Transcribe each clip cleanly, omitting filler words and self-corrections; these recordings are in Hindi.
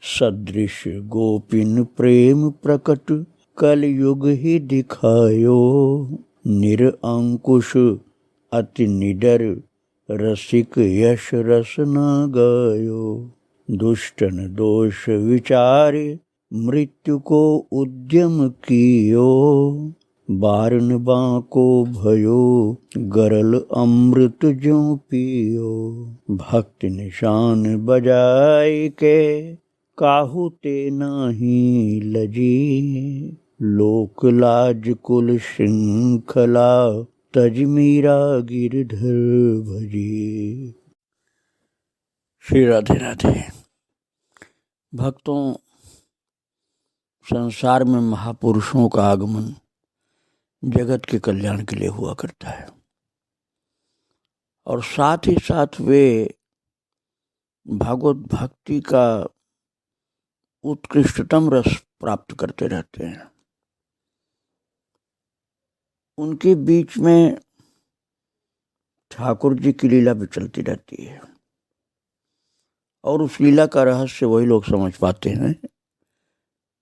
सदृश गोपिन प्रेम प्रकट कलयुग ही दिखायो। निरअंकुश अति निडर रसिक यश रस न गायो। दुष्टन दोष विचारे मृत्यु को उद्यम कियो। बारन बांको भयो गरल अमृत ज्यों पियो। भक्ति निशान बजाय के काहू ते नाही लजी। लोक लाज कुल श्रृंखला तज मीरा गिरधर भजी। श्री राधे राधे। भक्तों, संसार में महापुरुषों का आगमन जगत के कल्याण के लिए हुआ करता है और साथ ही साथ वे भागवत भक्ति का उत्कृष्टतम रस प्राप्त करते रहते हैं। उनके बीच में ठाकुर जी की लीला भी चलती रहती है और उस लीला का रहस्य वही लोग समझ पाते हैं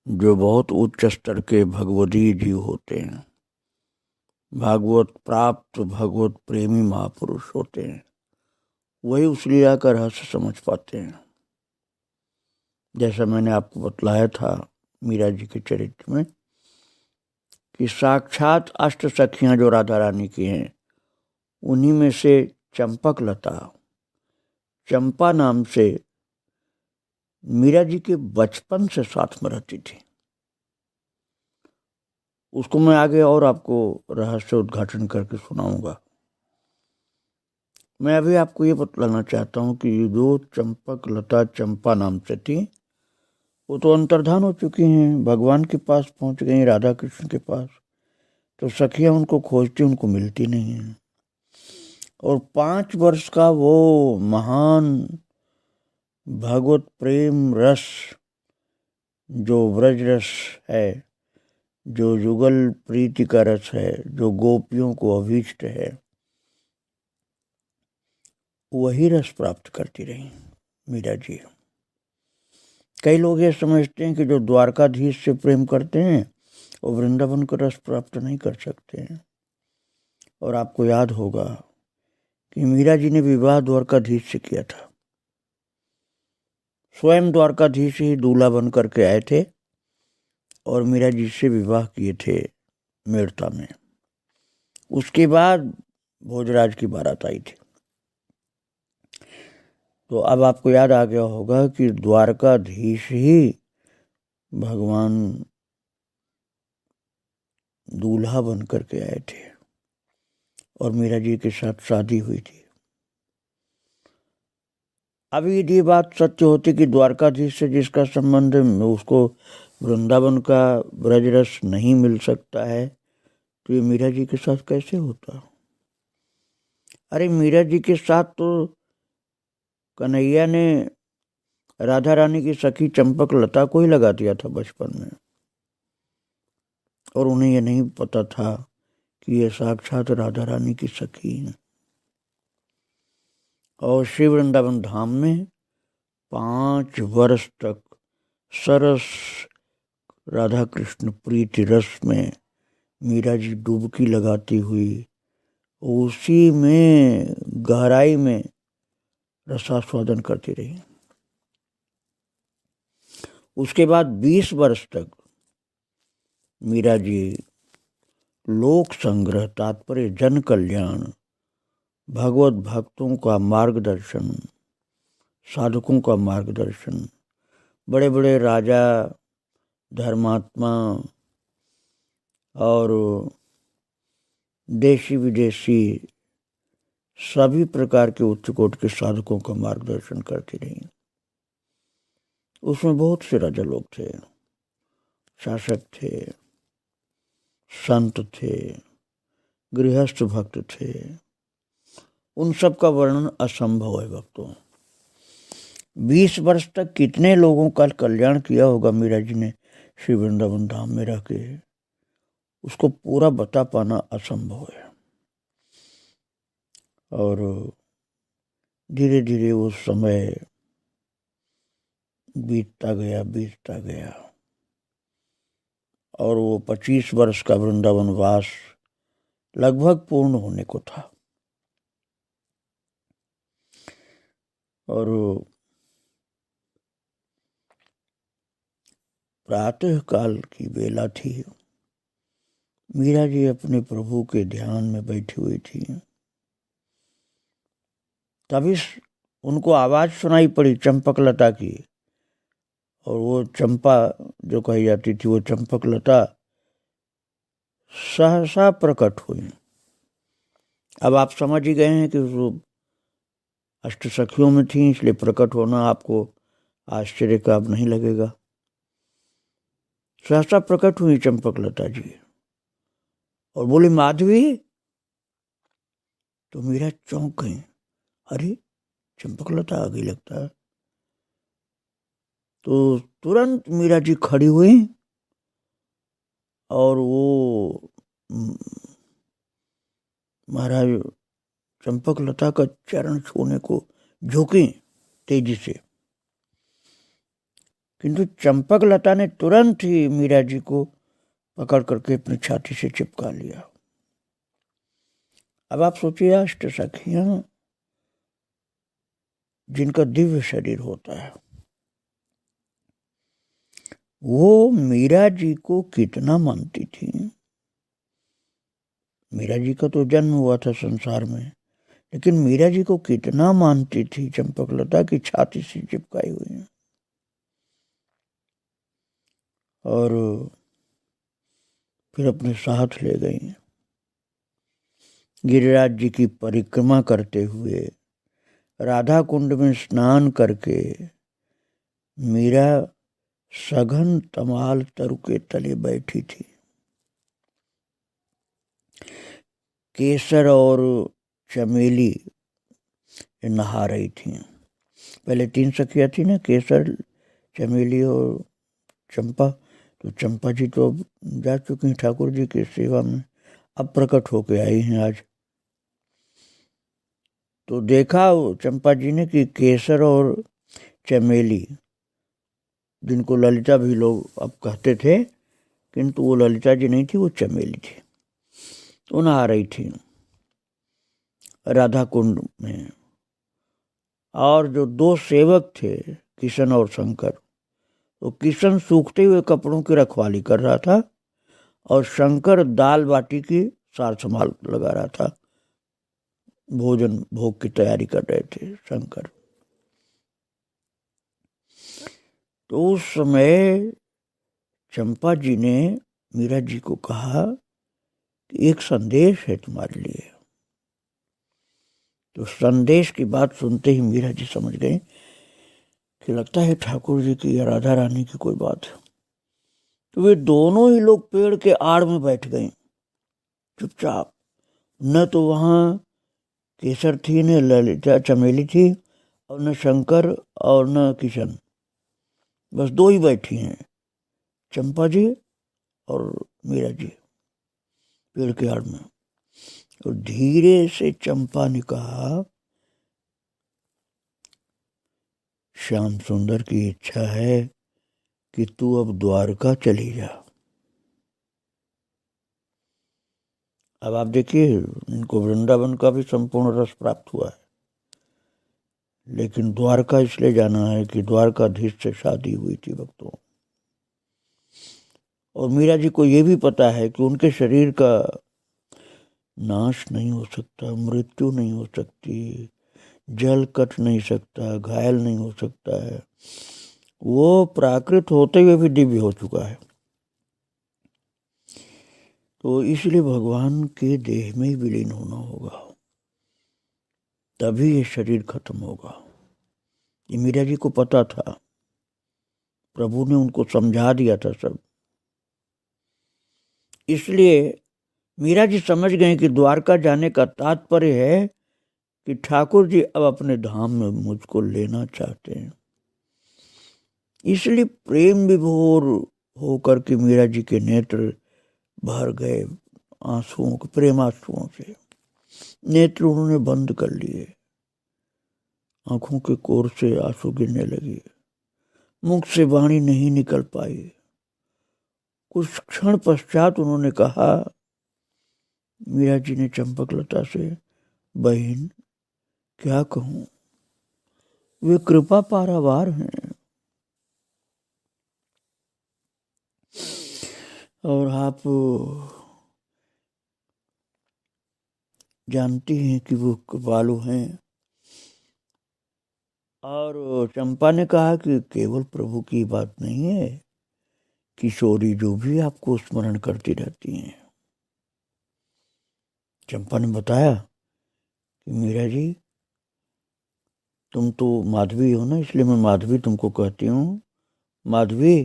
जो बहुत उच्च स्तर के भगवदीय जीव होते हैं, भागवत प्राप्त भगवत प्रेमी महापुरुष होते हैं। वही उस लीला का रहस्य समझ पाते हैं। जैसा मैंने आपको बतलाया था मीरा जी के चरित्र में कि साक्षात अष्ट सखियां जो राधा रानी की हैं, उन्हीं में से चंपक लता, चंपा नाम से मीरा जी के बचपन से साथ में रहती थी। उसको मैं आगे और आपको रहस्य उद्घाटन करके सुनाऊंगा। मैं अभी आपको ये बतलाना चाहता हूँ कि जो चंपक लता चंपा नाम से थी, वो तो अंतर्धान हो चुकी हैं, भगवान के पास पहुंच गई, राधा कृष्ण के पास। तो सखियां उनको खोजती, उनको मिलती नहीं है। और 5 वर्ष का वो महान भगवत प्रेम रस जो व्रज रस है, जो युगल प्रीति का रस है, जो गोपियों को अभीष्ट है, वही रस प्राप्त करती रही मीरा जी। कई लोग ये समझते हैं कि जो द्वारकाधीश से प्रेम करते हैं वो वृंदावन का रस प्राप्त नहीं कर सकते हैं। और आपको याद होगा कि मीरा जी ने विवाह द्वारकाधीश से किया था। स्वयं द्वारकाधीश ही दूल्हा बन करके आए थे और मीरा जी से विवाह किए थे मेड़ता में। उसके बाद भोजराज की बारात आई थी। तो अब आपको याद आ गया होगा कि द्वारकाधीश ही भगवान दूल्हा बन करके आए थे और मीरा जी के साथ शादी हुई थी। अभी यदि बात सत्य होती कि द्वारकाधीश से जिसका संबंध है उसको वृंदावन का ब्रजरस नहीं मिल सकता है, तो ये मीरा जी के साथ कैसे होता? अरे मीरा जी के साथ तो कन्हैया ने राधा रानी की सखी चंपक लता को ही लगा दिया था बचपन में, और उन्हें यह नहीं पता था कि ये साक्षात राधा रानी की सखी हैं। और श्री वृंदावन धाम में 5 वर्ष तक सरस राधा कृष्ण प्रीति रस में मीरा जी डुबकी लगाती हुई उसी में गहराई में रसास्वादन करती रही। उसके बाद 20 वर्ष तक मीरा जी लोक संग्रह, तात्पर्य जन कल्याण, भगवत भक्तों का मार्गदर्शन, साधकों का मार्गदर्शन, बड़े बड़े राजा, धर्मात्मा और देशी विदेशी सभी प्रकार के उच्च कोटि के साधकों का मार्गदर्शन करती रही। उसमें बहुत से राजा लोग थे, शासक थे, संत थे, गृहस्थ भक्त थे। उन सब का वर्णन असंभव है भक्तों। 20 वर्ष तक कितने लोगों का कल्याण किया होगा मीरा जी ने श्री वृंदावन धाम में रह के, उसको पूरा बता पाना असंभव है। और धीरे धीरे वो समय बीतता गया और वो 25 वर्ष का वृंदावन वास लगभग पूर्ण होने को था। और प्रातः काल की बेला थी। मीरा जी अपने प्रभु के ध्यान में बैठी हुई थी। तभी उनको आवाज सुनाई पड़ी चंपकलता की, और वो चंपा जो कही जाती थी वो चंपकलता सहसा प्रकट हुई। अब आप समझ ही गए हैं कि वो अष्ट सखियों में थी, इसलिए प्रकट होना आपको आश्चर्य का अब नहीं लगेगा। सहसा प्रकट हुई चंपकलता जी और बोली माधवी। तो मीरा चौंक गई, अरे चंपकलता आ गई लगता है। तो तुरंत मीरा जी खड़ी हुई और वो महाराज चंपकलता का चरण छूने को झुकी तेजी से, किंतु चंपकलता ने तुरंत ही मीरा जी को पकड़ करके अपनी छाती से चिपका लिया। अब आप सोचिए, अष्ट सखियां जिनका दिव्य शरीर होता है, वो मीरा जी को कितना मानती थी। मीरा जी का तो जन्म हुआ था संसार में, लेकिन मीरा जी को कितना मानती थी चंपकलता की छाती से चिपकाई हुई। और फिर अपने साथ ले गई। गिरिराज जी की परिक्रमा करते हुए राधा कुंड में स्नान करके मीरा सघन तमाल तरु के तले बैठी थी। केसर और चमेली नहा रही थी। पहले 3 सखियां थी ना, केसर, चमेली और चंपा। तो चंपा जी तो अब जा चुकी हैं ठाकुर जी की सेवा में, अब प्रकट होके आई हैं आज। तो देखा चंपा जी ने कि केसर और चमेली, जिनको ललिता भी लोग अब कहते थे, किंतु वो ललिता जी नहीं थी, वो चमेली थी। तो नहा रही थी राधा कुंड में। और जो 2 सेवक थे, किशन और शंकर, तो किशन सूखते हुए कपड़ों की रखवाली कर रहा था और शंकर दाल बाटी की सार संभाल लगा रहा था। भोजन भोग की तैयारी कर रहे थे शंकर। तो उस समय चंपा जी ने मीरा जी को कहा कि एक संदेश है तुम्हारे लिए। तो संदेश की बात सुनते ही मीरा जी समझ गए कि लगता है ठाकुर जी की या राधा रानी की कोई बात है। तो वे दोनों ही लोग पेड़ के आड़ में बैठ गए चुपचाप। न तो वहां केसर थी, न ललिता चमेली थी, और न शंकर और न किशन। बस 2 ही बैठी हैं, चंपा जी और मीरा जी पेड़ के आड़ में। तो धीरे से चंपा ने कहा, श्याम सुंदर की इच्छा है कि तू अब द्वारका चली जा। अब आप देखिए, इनको वृंदावन का भी संपूर्ण रस प्राप्त हुआ है, लेकिन द्वारका इसलिए जाना है कि द्वारकाधीश से शादी हुई थी भक्तों। और मीरा जी को यह भी पता है कि उनके शरीर का नाश नहीं हो सकता, मृत्यु नहीं हो सकती, जल कट नहीं सकता, घायल नहीं हो सकता है। वो प्राकृत होते हुए भी दिव्य हो चुका है। तो इसलिए भगवान के देह में ही विलीन होना होगा, तभी ये शरीर खत्म होगा। ये मीरा जी को पता था, प्रभु ने उनको समझा दिया था सब। इसलिए मीरा जी समझ गए कि द्वारका जाने का तात्पर्य है कि ठाकुर जी अब अपने धाम में मुझको लेना चाहते हैं। इसलिए प्रेम विभोर होकर के मीरा जी के नेत्र भर गए आंसुओं के, प्रेम आंसुओं से। नेत्र उन्होंने बंद कर लिए, आंखों के कोर से आंसू गिरने लगे। मुख से वाणी नहीं निकल पाई। कुछ क्षण पश्चात उन्होंने कहा, मीरा जी ने चंपकलता से, बहन क्या कहूं, वे कृपा पारावार हैं और आप जानती हैं कि वो कृपालु हैं। और चंपा ने कहा कि केवल प्रभु की बात नहीं है, किशोरी जो भी आपको स्मरण करती रहती हैं। चंपा ने बताया कि मीरा जी, तुम तो माधवी हो ना, इसलिए मैं माधवी तुमको कहती हूँ। माधवी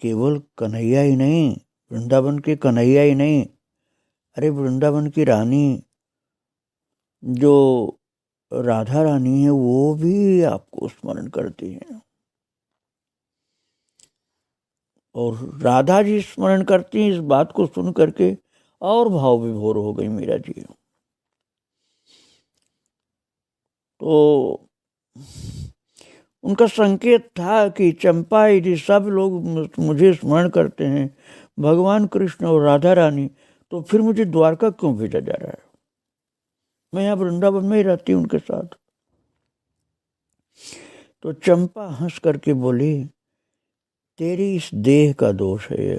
केवल कन्हैया ही नहीं, वृंदावन के कन्हैया ही नहीं, अरे वृंदावन की रानी जो राधा रानी है वो भी आपको स्मरण करती है। और राधा जी स्मरण करती हैं, इस बात को सुन करके और भाव विभोर हो गई मीरा जी। तो उनका संकेत था कि चंपा यदि सब लोग मुझे स्मरण करते हैं, भगवान कृष्ण और राधा रानी, तो फिर मुझे द्वारका क्यों भेजा जा रहा है? मैं यहाँ वृंदावन में ही रहती हूँ उनके साथ। तो चंपा हंस करके बोली, तेरी इस देह का दोष है ये,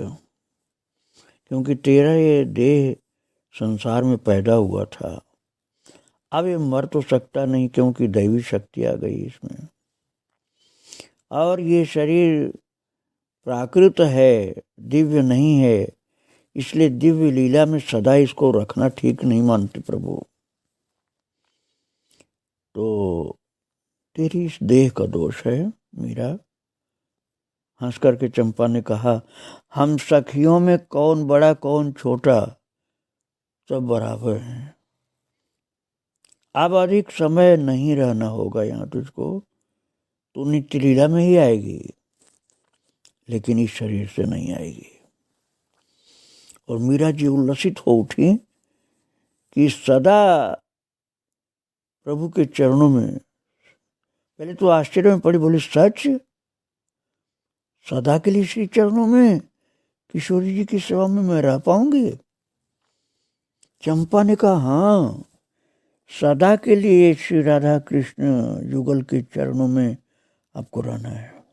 क्योंकि तेरा ये देह संसार में पैदा हुआ था, अब ये मर तो सकता नहीं क्योंकि दैवी शक्ति आ गई इसमें। और ये शरीर प्राकृत है, दिव्य नहीं है, इसलिए दिव्य लीला में सदा इसको रखना ठीक नहीं मानते प्रभु। तो तेरी इस देह का दोष है मीरा। हंस करके चंपा ने कहा, हम सखियों में कौन बड़ा कौन छोटा, सब बराबर हैं। अब अधिक समय नहीं रहना होगा यहाँ तुझको, तू नित्य लीला में ही आएगी, लेकिन इस शरीर से नहीं आएगी। और मीरा जी उल्लसित हो उठी कि सदा प्रभु के चरणों में, पहले तो आश्चर्य में पड़ी, बोली सच, सदा के लिए श्री चरणों में किशोरी जी की सेवा में मैं रह पाऊंगी? चंपा ने कहा, हाँ, सदा के लिए श्री राधा कृष्ण युगल के चरणों में आपको रहना है,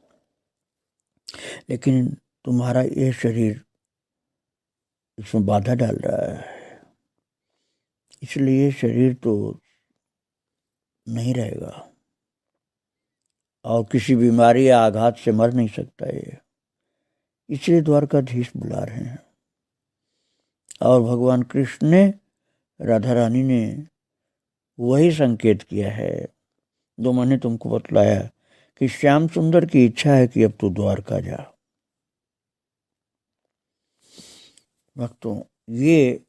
लेकिन तुम्हारा ये शरीर इसमें बाधा डाल रहा है, इसलिए शरीर तो नहीं रहेगा और किसी बीमारी या आघात से मर नहीं सकता ये, इसलिए द्वारकाधीश बुला रहे हैं। और भगवान कृष्ण ने, राधा रानी ने वही संकेत किया है जो मैंने तुमको बतलाया कि श्याम सुंदर की इच्छा है कि अब तू द्वारका जा। भक्तों, ये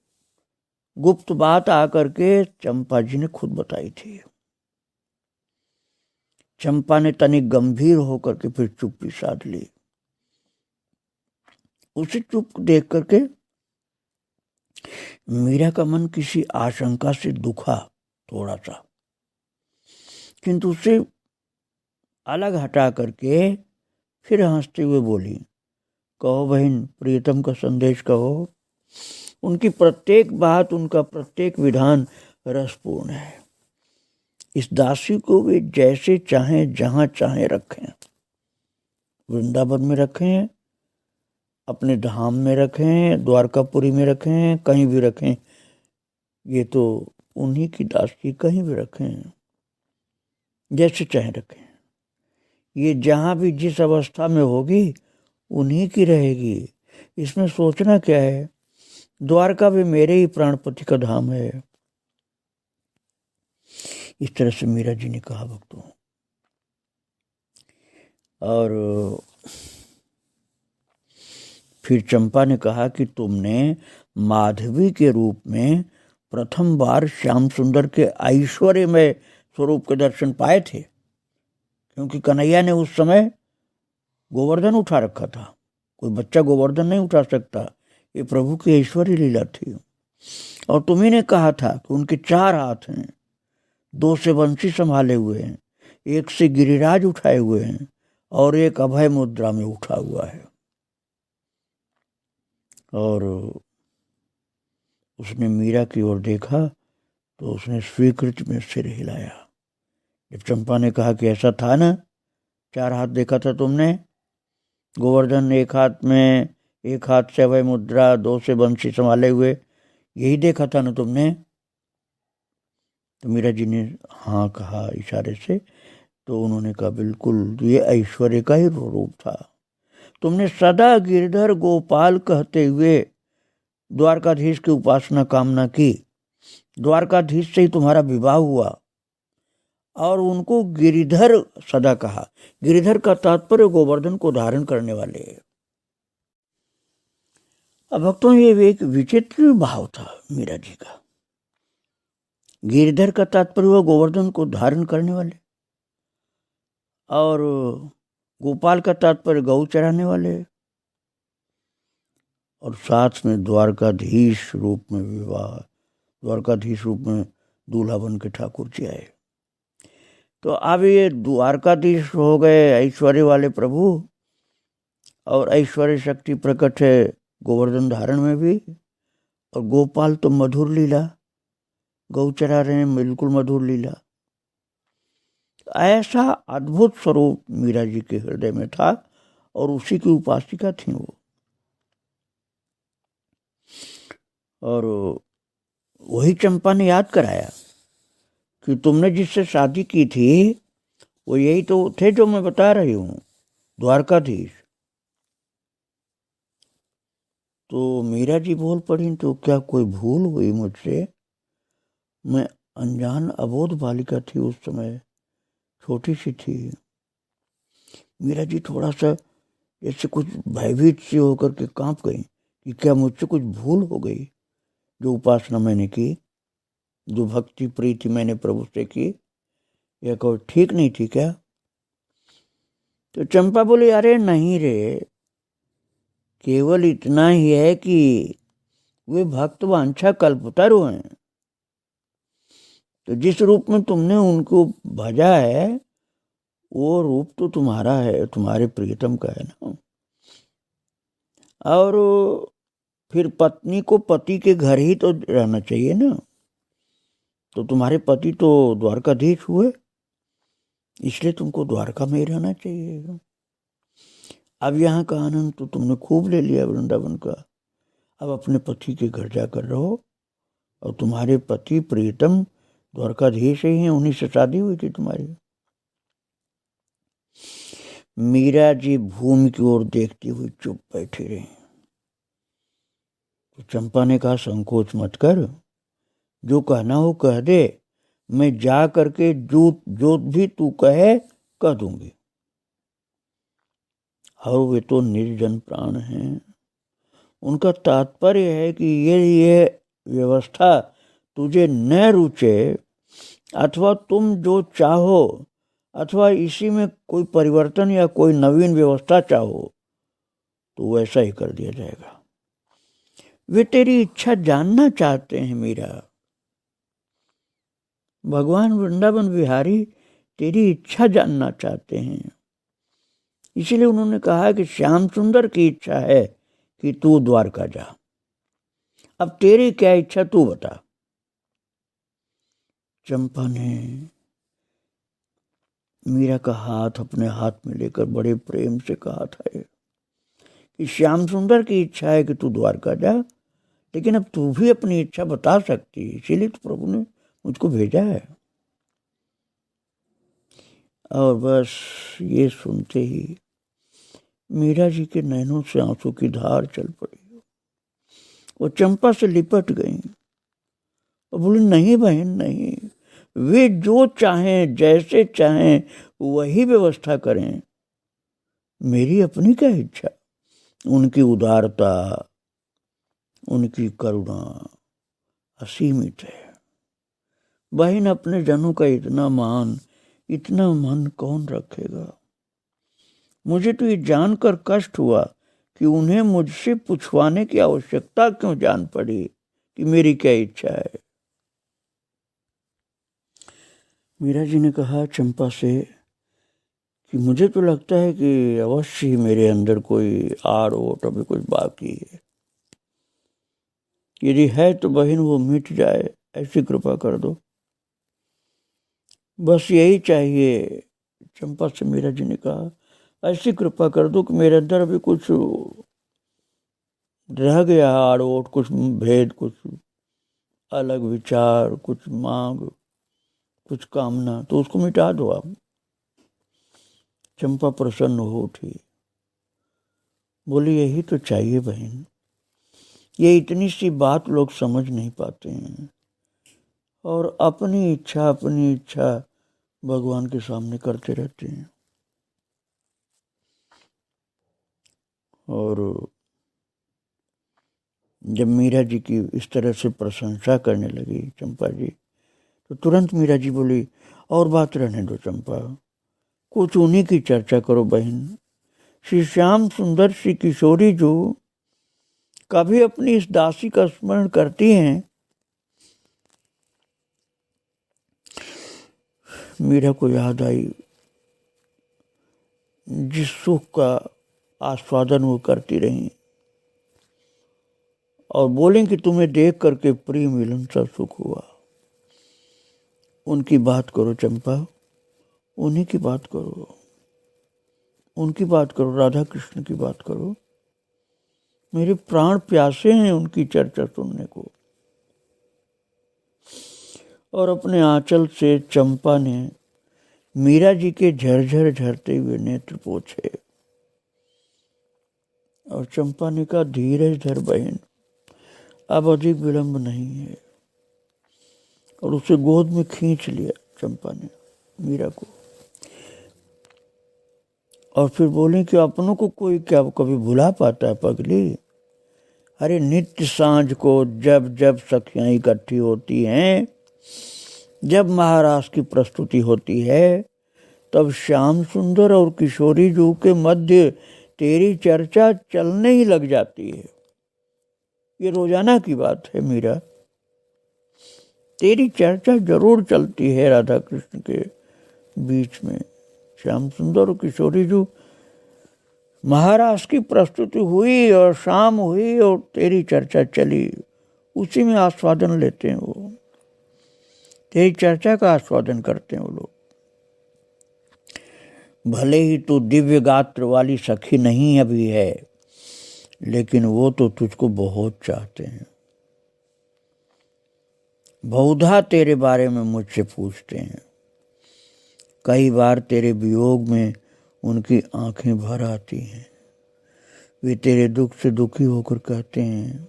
गुप्त बात आकर के चंपा जी ने खुद बताई थी। चंपा ने तनिक गंभीर होकर के फिर चुप्पी साध ली। उसे चुप देख करके मीरा का मन किसी आशंका से दुखा थोड़ा सा, किंतु उसे अलग हटा करके फिर हंसते हुए बोली, कहो बहन, प्रियतम का संदेश कहो। उनकी प्रत्येक बात, उनका प्रत्येक विधान रसपूर्ण है। इस दासी को वे जैसे चाहें जहां चाहें रखें, वृंदावन में रखें, अपने धाम में रखें, द्वारकापुरी में रखें, कहीं भी रखें, ये तो उन्हीं की दासी, कहीं भी रखें, जैसे चाहे रखें। ये जहां भी जिस अवस्था में होगी उन्हीं की रहेगी, इसमें सोचना क्या है? द्वारका भी मेरे ही प्राणपति का धाम है। इस तरह से मीरा जी ने कहा भक्तों। और फिर चंपा ने कहा कि तुमने माधवी के रूप में प्रथम बार श्याम सुंदर के ऐश्वर्यमय स्वरूप के दर्शन पाए थे, क्योंकि कन्हैया ने उस समय गोवर्धन उठा रखा था। कोई बच्चा गोवर्धन नहीं उठा सकता, ये प्रभु की ऐश्वर्य लीला थी। और तुम्ही ने कहा था कि उनके 4 हाथ हैं, 2 से बंसी संभाले हुए हैं, 1 से गिरिराज उठाए हुए हैं, और एक अभय मुद्रा में उठा हुआ है। और उसने मीरा की ओर देखा तो उसने स्वीकृति में सिर हिलाया। जब चंपा ने कहा कि ऐसा था ना, 4 हाथ देखा था तुमने, गोवर्धन एक हाथ में, एक हाथ से अभय मुद्रा, 2 से बंसी संभाले हुए, यही देखा था ना तुमने? तो मीरा जी ने हाँ कहा इशारे से। तो उन्होंने कहा बिल्कुल, ये ऐश्वर्य का ही रूप था। तुमने सदा गिरधर गोपाल कहते हुए द्वारकाधीश की उपासना कामना की, द्वारकाधीश से ही तुम्हारा विवाह हुआ और उनको गिरिधर सदा कहा। गिरिधर का तात्पर्य गोवर्धन को धारण करने वाले। अब भक्तों, ये एक विचित्र भाव था मीरा जी का। गिरिधर का तात्पर्य हुआ गोवर्धन को धारण करने वाले, और गोपाल का तात्पर्य गौ चराने वाले, और साथ में द्वारकाधीश रूप में विवाह, द्वारकाधीश रूप में दूल्हा बन के ठाकुर जी आए। तो अब ये द्वारकाधीश हो गए ऐश्वर्य वाले प्रभु, और ऐश्वर्य शक्ति प्रकट है गोवर्धन धारण में भी। और गोपाल तो मधुर लीला, गौ चरा रहे हैं, बिल्कुल मधुर लीला। ऐसा अद्भुत स्वरूप मीरा जी के हृदय में था, और उसी की उपासिका थी वो। और वही चंपा ने याद कराया कि तुमने जिससे शादी की थी वो यही तो थे जो मैं बता रही हूँ, द्वारकाधीश। तो मीरा जी बोल पड़ी, तो क्या कोई भूल हुई मुझसे? मैं अनजान अबोध बालिका थी उस समय, छोटी सी थी। मीरा जी थोड़ा सा जैसे कुछ भयभीत सी होकर के कांप गई कि क्या मुझसे कुछ भूल हो गई? जो उपासना मैंने की, जो भक्ति प्रीति मैंने प्रभु से की, यह कोई ठीक नहीं थी क्या? तो चंपा बोली, अरे नहीं रे, केवल इतना ही है कि वे भक्त वांछा कल्पतरु हैं। तो जिस रूप में तुमने उनको भजा है वो रूप तो तुम्हारा है, तुम्हारे प्रियतम का है ना। और फिर पत्नी को पति के घर ही तो रहना चाहिए ना। तो तुम्हारे पति तो द्वारकाधीश हुए, इसलिए तुमको द्वारका में ही रहना चाहिए। अब यहाँ का आनंद तो तुमने खूब ले लिया वृंदावन का, अब अपने पति के घर जाकर रहो। और तुम्हारे पति प्रियतम द्वारकाधीश ही हैं, उन्हीं से शादी हुई थी तुम्हारी। मीरा जी भूमि की ओर देखती हुई चुप बैठी रही। तो चंपा ने कहा, संकोच मत कर, जो कहना हो कह दे, मैं जा करके जो भी तू कहे कह दूंगी। और वे तो निर्जन प्राण हैं, उनका तात्पर्य है कि ये व्यवस्था तुझे न रुचे, अथवा तुम जो चाहो, अथवा इसी में कोई परिवर्तन या कोई नवीन व्यवस्था चाहो, तो वैसा ही कर दिया जाएगा। वे तेरी इच्छा जानना चाहते हैं मीरा। भगवान वृंदावन विहारी तेरी इच्छा जानना चाहते हैं। इसलिए उन्होंने कहा कि श्याम सुंदर की इच्छा है कि तू द्वारका जा। अब तेरी क्या इच्छा तू बता। चंपा ने मीरा का हाथ अपने हाथ में लेकर बड़े प्रेम से कहा था कि श्याम सुंदर की इच्छा है कि तू द्वारका जा, लेकिन अब तू भी अपनी इच्छा बता सकती है, इसीलिए तो प्रभु ने मुझको भेजा है। और बस ये सुनते ही मीरा जी के नैनों से आंसू की धार चल पड़ी। वो चंपा से लिपट गई और बोली, नहीं बहन नहीं, वे जो चाहें जैसे चाहें वही व्यवस्था करें, मेरी अपनी क्या इच्छा। उनकी उदारता, उनकी करुणा असीमित है। बहन अपने जनों का इतना मान, इतना मन कौन रखेगा। मुझे तो ये जानकर कष्ट हुआ कि उन्हें मुझसे पूछवाने की आवश्यकता क्यों जान पड़ी कि मेरी क्या इच्छा है। मीरा जी ने कहा चंपा से कि मुझे तो लगता है कि अवश्य ही मेरे अंदर कोई आड़ ओट अभी कुछ बाकी है। यदि है तो बहन वो मिट जाए, ऐसी कृपा कर दो। बस यही चाहिए। चंपा से मीरा जी ने कहा, ऐसी कृपा कर दो कि मेरे अंदर अभी कुछ रह गया आड़ ओट, कुछ भेद, कुछ अलग विचार, कुछ मांग, कुछ कामना, तो उसको मिटा दो आप। चंपा प्रसन्न हो उठी, बोली यही तो चाहिए बहन। ये इतनी सी बात लोग समझ नहीं पाते हैं और अपनी इच्छा भगवान के सामने करते रहते हैं। और जब मीरा जी की इस तरह से प्रशंसा करने लगी चंपा जी, तो तुरंत मीरा जी बोली, और बात रहने दो चंपा, कुछ उन्हीं की चर्चा करो बहन। श्री श्याम सुंदर श्री किशोरी जो कभी अपनी इस दासी का स्मरण करती हैं। मीरा को याद आई जिस सुख का आस्वादन वो करती रही और बोलें कि तुम्हें देख करके प्रिय मिलन सा सुख हुआ। उनकी बात करो चंपा, उन्हीं की बात करो, उनकी बात करो, राधा कृष्ण की बात करो। मेरे प्राण प्यासे हैं उनकी चर्चा सुनने को। और अपने आंचल से चंपा ने मीरा जी के झरझर झरते हुए नेत्र पोछे और चंपा ने कहा, धीरज धर बहन, अब अधिक विलंब नहीं है। और उसे गोद में खींच लिया चंपा ने मीरा को, और फिर बोले कि अपनों को कोई क्या कभी भुला पाता है पगली। अरे नित्य सांझ को जब जब सखियां इकट्ठी होती हैं, जब महाराज की प्रस्तुति होती है, तब श्याम सुंदर और किशोरी जू के मध्य तेरी चर्चा चलने ही लग जाती है। ये रोजाना की बात है मीरा, तेरी चर्चा जरूर चलती है राधा कृष्ण के बीच में। श्याम सुंदर और किशोरी जू, महाराज की प्रस्तुति हुई और शाम हुई और तेरी चर्चा चली, उसी में आस्वादन लेते हैं वो, तेरी चर्चा का आस्वादन करते हैं वो लोग। भले ही तू दिव्य गात्र वाली सखी नहीं अभी है, लेकिन वो तो तुझको बहुत चाहते हैं। बहुधा तेरे बारे में मुझसे पूछते हैं। कई बार तेरे वियोग में उनकी आंखें भर आती हैं। वे तेरे दुख से दुखी होकर कहते हैं,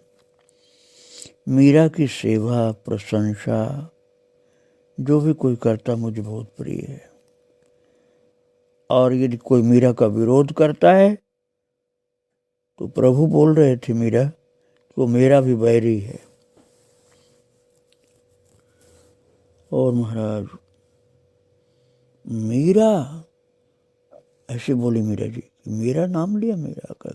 मीरा की सेवा प्रशंसा जो भी कोई करता मुझे बहुत प्रिय है, और यदि कोई मीरा का विरोध करता है तो प्रभु बोल रहे थे मीरा कि वो मेरा भी बैरी है। और महाराज मीरा ऐसे बोली मीरा जी, मेरा नाम लिया मीरा का।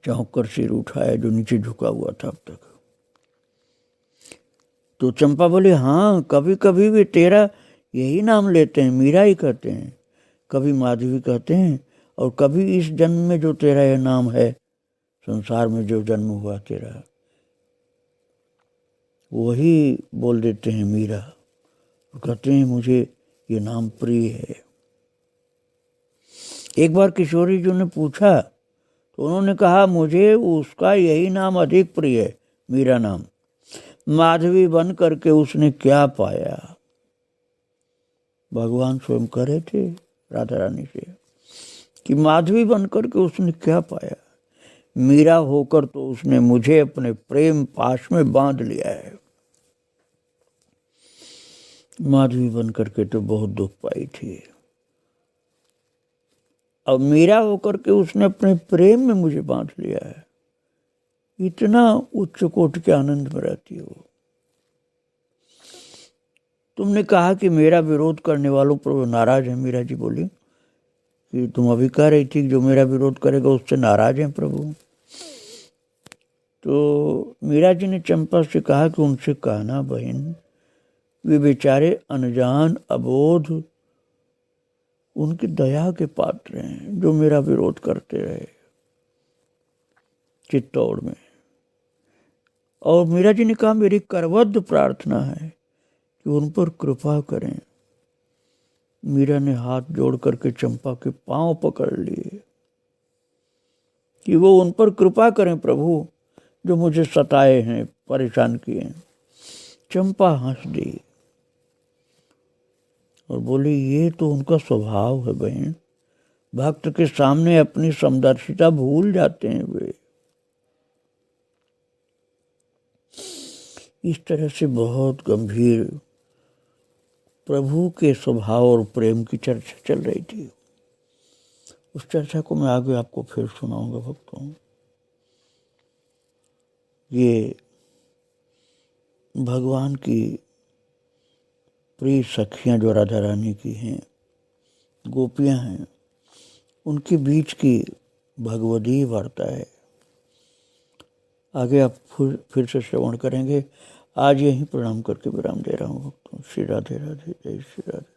चौंक कर सिर उठाया जो नीचे झुका हुआ था अब तक। तो चंपा बोली, हाँ कभी कभी भी तेरा यही नाम लेते हैं, मीरा ही कहते हैं, कभी माधवी कहते हैं, और कभी इस जन्म में जो तेरा यह नाम है, संसार में जो जन्म हुआ तेरा, वही बोल देते हैं मीरा, और कहते हैं मुझे ये नाम प्रिय है। एक बार किशोरी जी ने पूछा तो उन्होंने कहा, मुझे उसका यही नाम अधिक प्रिय है, मीरा नाम। माधवी बन करके उसने क्या पाया? भगवान स्वयं कह रहे थे राधा रानी से कि माधवी बन करके उसने क्या पाया? मीरा होकर तो उसने मुझे अपने प्रेम पाश में बांध लिया है। माधवी बन करके तो बहुत दुख पाई थी, अब मीरा होकर के उसने अपने प्रेम में मुझे बांध लिया है। इतना उच्च कोटि के आनंद में रहती हो। तुमने कहा कि मेरा विरोध करने वालों पर वो नाराज है। मीरा जी बोली कि तुम अभी कह रही थी कि जो मेरा विरोध करेगा उससे नाराज है प्रभु। तो मीरा जी ने चंपा से कहा कि उनसे कहना बहन, वे बेचारे अनजान अबोध उनकी दया के पात्र हैं, जो मेरा विरोध करते रहे चित्तौड़ में। और मीरा जी ने कहा मेरी करवद्ध प्रार्थना है कि उन पर कृपा करें। मीरा ने हाथ जोड़ करके चंपा के पांव पकड़ लिए कि वो उन पर कृपा करें प्रभु, जो मुझे सताए हैं, परेशान किए हैं। चंपा हंस दी और बोली ये तो उनका स्वभाव है बहन, भक्त के सामने अपनी समदर्शिता भूल जाते हैं वे। इस तरह से बहुत गंभीर प्रभु के स्वभाव और प्रेम की चर्चा चल रही थी। उस चर्चा को मैं आगे आपको फिर सुनाऊंगा भक्तों। ये भगवान की प्रिय सखियां जो राधा रानी की हैं, गोपियां हैं, उनके बीच की भगवदी वार्ता है। आगे आप फिर से श्रवण करेंगे। आज यहीं प्रणाम करके विराम दे रहा हूँ भक्तों। श्री राधे राधे, जय श्री राधे।